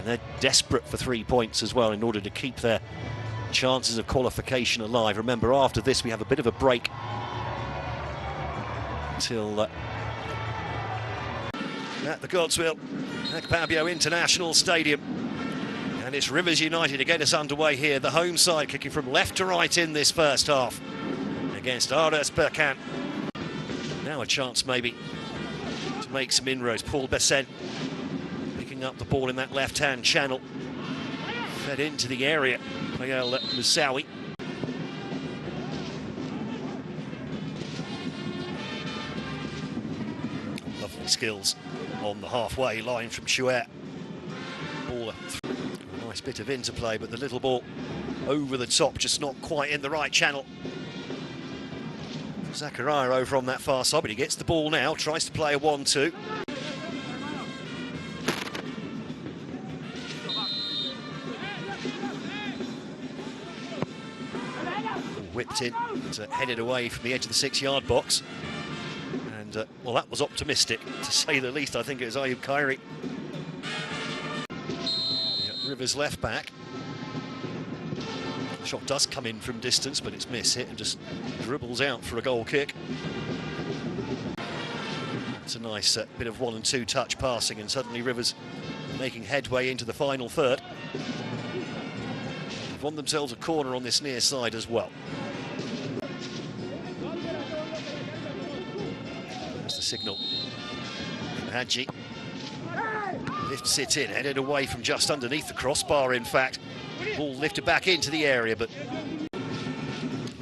And they're desperate for 3 points as well in order to keep their chances of qualification alive. Remember, after this we have a bit of a break till at the Godswill Akpabio International Stadium. And it's Rivers United to get us underway here. The home side kicking from left to right in this first half against Berkane. Now a chance maybe to make some inroads. Paul Berkane picking up the ball in that left-hand channel. Fed into the area by El Moussaoui. Lovely skills on the halfway line from Chouet. Ball, a nice bit of interplay, but the little ball over the top, just not quite in the right channel. Zakaria over on that far side, but he gets the ball now, tries to play a 1-2. Whipped in, headed away from the edge of the 6-yard box. And, well, that was optimistic, to say the least. I think it was Ayub Khairi. Yeah, Rivers left back. The shot does come in from distance, but it's miss-hit and just dribbles out for a goal kick. It's a nice bit of 1 and 2 touch passing, and suddenly Rivers making headway into the final third. They've won themselves a corner on this near side as well. That's the signal. Hadji lifts it in, headed away from just underneath the crossbar, in fact. Ball lifted back into the area, but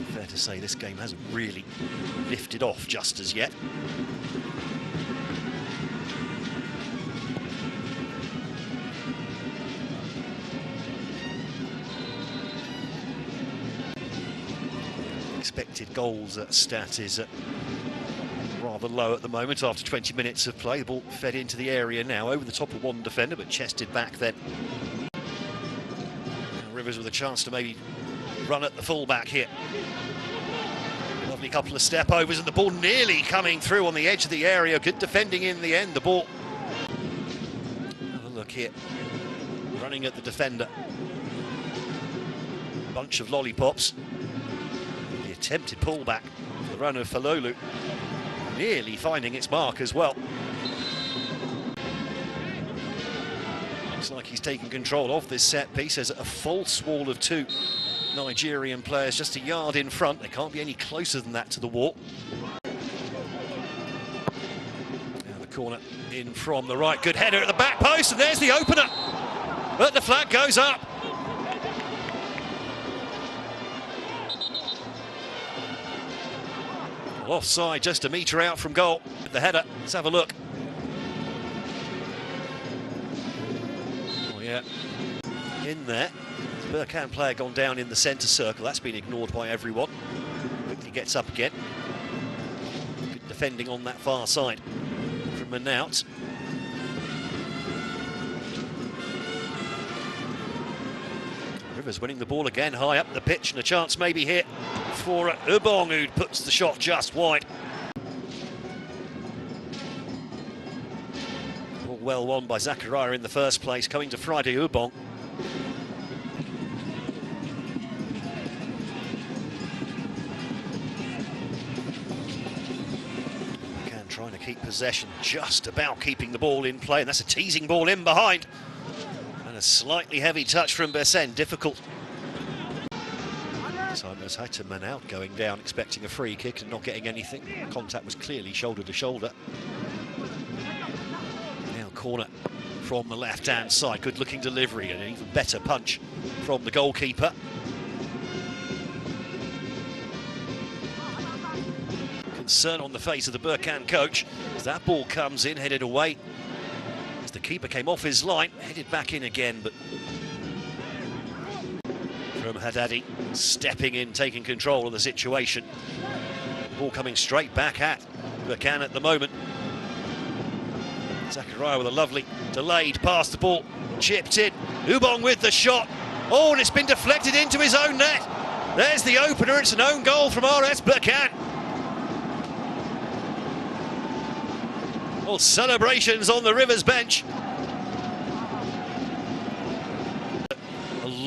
fair to say this game hasn't really lifted off just as yet. Expected goals stat is rather low at the moment after 20 minutes of play. The ball fed into the area now, over the top of one defender, but chested back then. Rivers with a chance to maybe run at the fullback here. Lovely couple of step overs, and the ball nearly coming through on the edge of the area. Good defending in the end. The ball, have a look here, running at the defender. Bunch of lollipops. The attempted pullback for the run of Falolu, nearly finding its mark as well. Looks like he's taking control of this set piece. There's a false wall of 2 Nigerian players just a yard in front. They can't be any closer than that to the wall. Now the corner in from the right. Good header at the back post, and there's the opener. But the flag goes up. Well, offside, just a metre out from goal. The header, let's have a look. Yeah, in there. The Berkane player gone down in the centre circle. That's been ignored by everyone. Quickly gets up again. Good defending on that far side from Manout. Rivers winning the ball again, high up the pitch, and a chance maybe here for Ubong, who puts the shot just wide. Well won by Zakaria in the first place, coming to Friday Ubong. Berkane trying to keep possession, just about keeping the ball in play, and that's a teasing ball in behind. And a slightly heavy touch from Berkane, difficult. Simons had to man out, going down, expecting a free kick and not getting anything. Contact was clearly shoulder to shoulder. Corner from the left-hand side. Good looking delivery and an even better punch from the goalkeeper. Concern on the face of the Berkane coach as that ball comes in, headed away. As the keeper came off his line, headed back in again, but from Haddadi, stepping in, taking control of the situation. Ball coming straight back at Berkane at the moment. Zakaria with a lovely delayed pass, the ball chipped in. Ubong with the shot. Oh, and it's been deflected into his own net. There's the opener. It's an own goal from RS Berkane. Well, celebrations on the Rivers bench.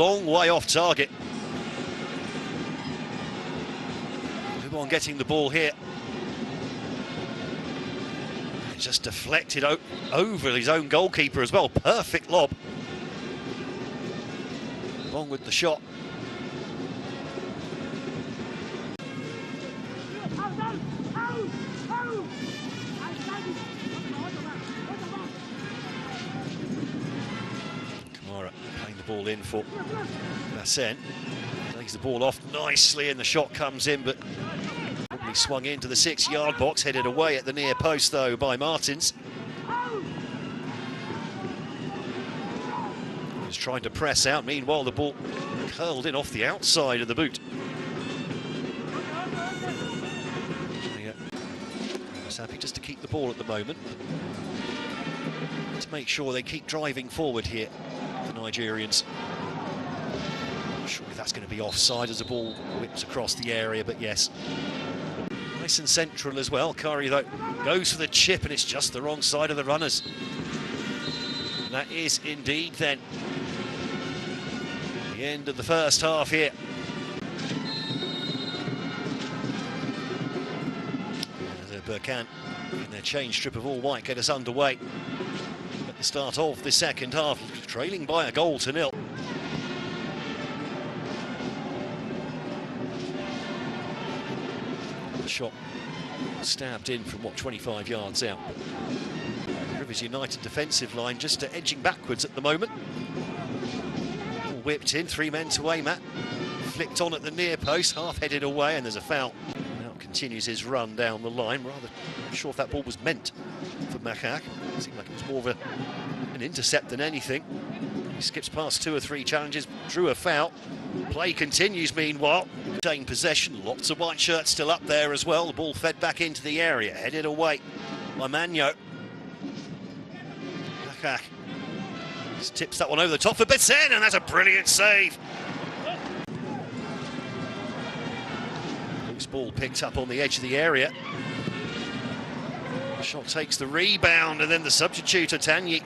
long way off target. Move on getting the ball here. It's just deflected over his own goalkeeper as well. Perfect lob. Along with the shot. Kamara playing the ball in for Berkane. Takes the ball off nicely and the shot comes in, but probably swung into the 6-yard box, headed away at the near post though by Martins. He's trying to press out, meanwhile the ball curled in off the outside of the boot. He's happy just to keep the ball at the moment, to make sure they keep driving forward here, the Nigerians. Not sure if that's going to be offside as the ball whips across the area, but yes. Nice and central as well. Curry, though, goes for the chip, and it's just the wrong side of the runners. And that is indeed, then, the end of the first half here. Berkane in their change strip of all white get us underway at the start of the second half, trailing by a goal to 0. The shot stabbed in from, 25 yards out. Rivers United defensive line just edging backwards at the moment. All whipped in, 3 men to aim at. Flicked on at the near post, half-headed away, and there's a foul. Now continues his run down the line. Rather not sure if that ball was meant for Berkane. It seemed like it was more of an intercept than anything. He skips past 2 or 3 challenges, drew a foul. Play continues meanwhile. Taking possession, lots of white shirts still up there as well. The ball fed back into the area, headed away by Manyo. Berkane just tips that one over the top for Berkane, and that's a brilliant save. Loose ball picked up on the edge of the area. The shot takes the rebound, and then the substitute, Tanyi.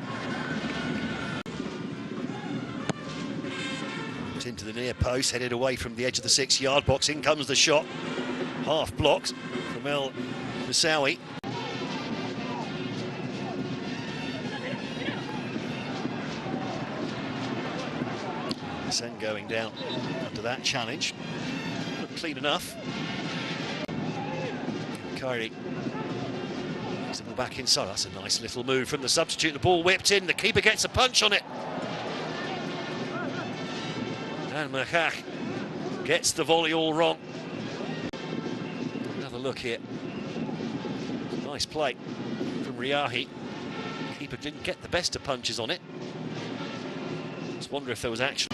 Into the near post, headed away from the edge of the 6-yard box. In comes the shot, half blocked from El Moussaoui. Sen going down under that challenge. Looked clean enough. Kyrie takes the ball back inside. That's a nice little move from the substitute. The ball whipped in. The keeper gets a punch on it. And Berkane gets the volley all wrong. Another look here. Nice play from Riahi. The keeper didn't get the best of punches on it. Just wonder if there was action.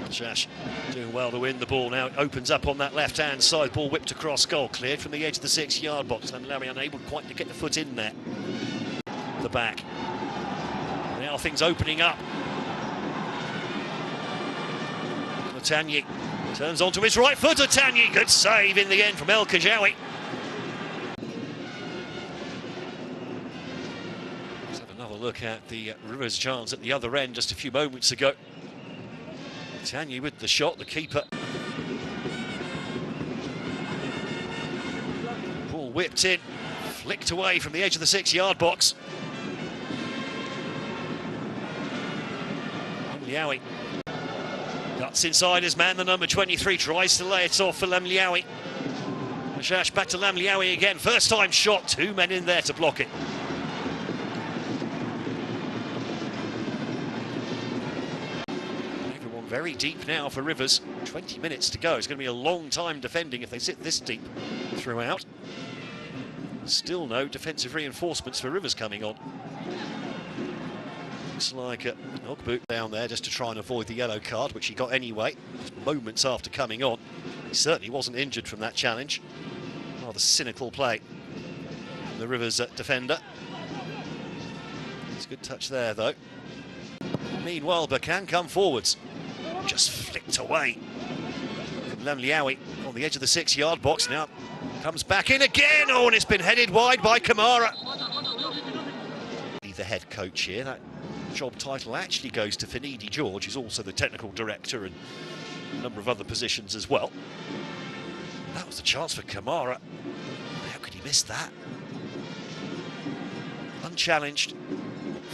Shash doing well to win the ball now. It opens up on that left-hand side. Ball whipped across goal. Cleared from the edge of the 6-yard box. And Larry unable quite to get the foot in there. The back. Now things opening up. Tanyi turns onto his right foot. Tanyi, good save in the end from El Kajawi. Let's have another look at the Rivers chance at the other end just a few moments ago. Tanyi with the shot, the keeper. Ball whipped in, flicked away from the edge of the 6-yard box. Lemliaoui. Cuts inside his man, the number 23, tries to lay it off for Lemliaoui. Mashash back to Lemliaoui again, first time shot, 2 men in there to block it. Everyone very deep now for Rivers, 20 minutes to go. It's going to be a long time defending if they sit this deep throughout. Still no defensive reinforcements for Rivers coming on. Looks like Ogbu down there just to try and avoid the yellow card, which he got anyway, just moments after coming on. He certainly wasn't injured from that challenge. Rather cynical play from the Rivers defender. It's a good touch there, though. Meanwhile, Berkane come forwards. Just flicked away from Lemliaoui on the edge of the 6-yard box. Now comes back in again. Oh, and it's been headed wide by Kamara. The head coach here, that job title actually goes to Finidi George, who's also the technical director and a number of other positions as well. That was the chance for Kamara. How could he miss that? Unchallenged,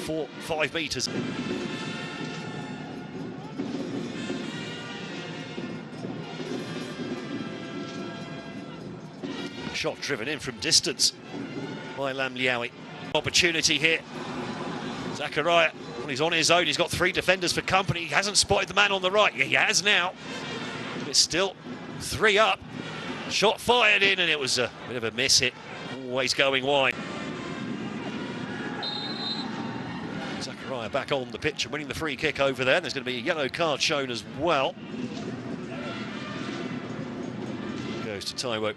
4-5 metres. Shot driven in from distance by Lamliawi. Opportunity here. Zakaria, when he's on his own, he's got 3 defenders for company. He hasn't spotted the man on the right. Yeah, he has now. But it's still 3 up. Shot fired in, and it was a bit of a miss hit. Always going wide. Zakaria back on the pitch and winning the free kick over there. There's going to be a yellow card shown as well. Goes to Taiwo.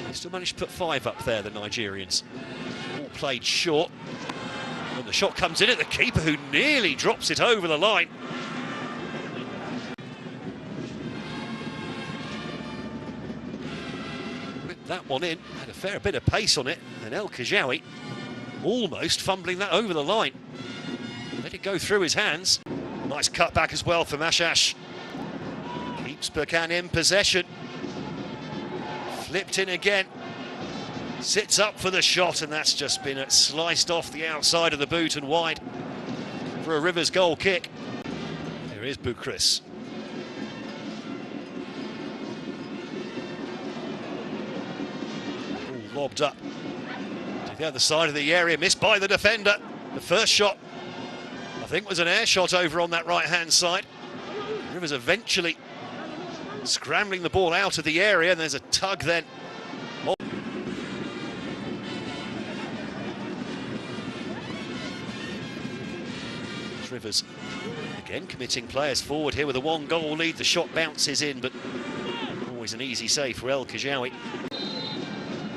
They still managed to put 5 up there, the Nigerians. All played short. And the shot comes in at the keeper, who nearly drops it over the line. Whipped that one in, had a fair bit of pace on it, and El Kajawi almost fumbling that over the line. Let it go through his hands. Nice cutback as well for Mashash. Keeps Berkane in possession. Flipped in again, sits up for the shot, and that's just been sliced off the outside of the boot and wide for a Rivers goal kick. There is Bukris. All lobbed up to the other side of the area, missed by the defender. The first shot, I think, was an air shot over on that right-hand side. Rivers eventually scrambling the ball out of the area, and there's a tug then. Rivers again committing players forward here with a 1-goal lead. The shot bounces in, but always an easy save for El Kajawi.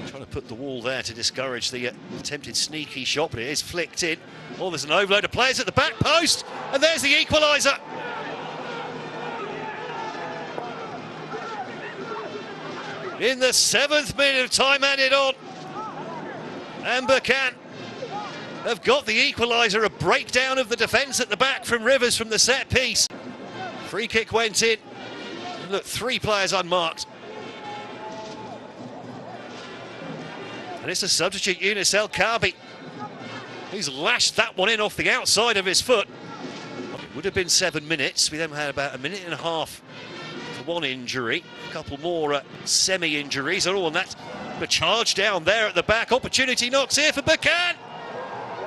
Trying to put the wall there to discourage the attempted sneaky shot, but it is flicked in. Oh, there's an overload of players at the back post, and there's the equaliser. In the 7th minute of time added on, and Berkane have got the equaliser. A breakdown of the defence at the back from Rivers from the set piece. Free kick went in. Look, 3 players unmarked. And it's a substitute, Yunus El Kabi, who's lashed that one in off the outside of his foot. It would have been 7 minutes. We then had about 1.5 minutes for one injury. A couple more semi-injuries. Oh, and that's the charge down there at the back. Opportunity knocks here for Berkane.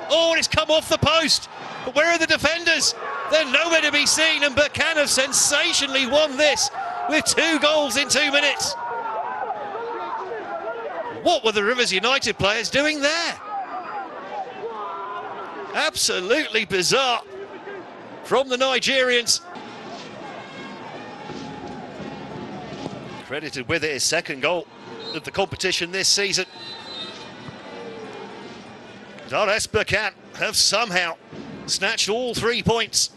Oh, and it's come off the post. But where are the defenders? They're nowhere to be seen, and Berkane have sensationally won this with 2 goals in 2 minutes. What were the Rivers United players doing there? Absolutely bizarre from the Nigerians. Credited with it his 2nd goal of the competition this season. RS Berkane have somehow snatched all 3 points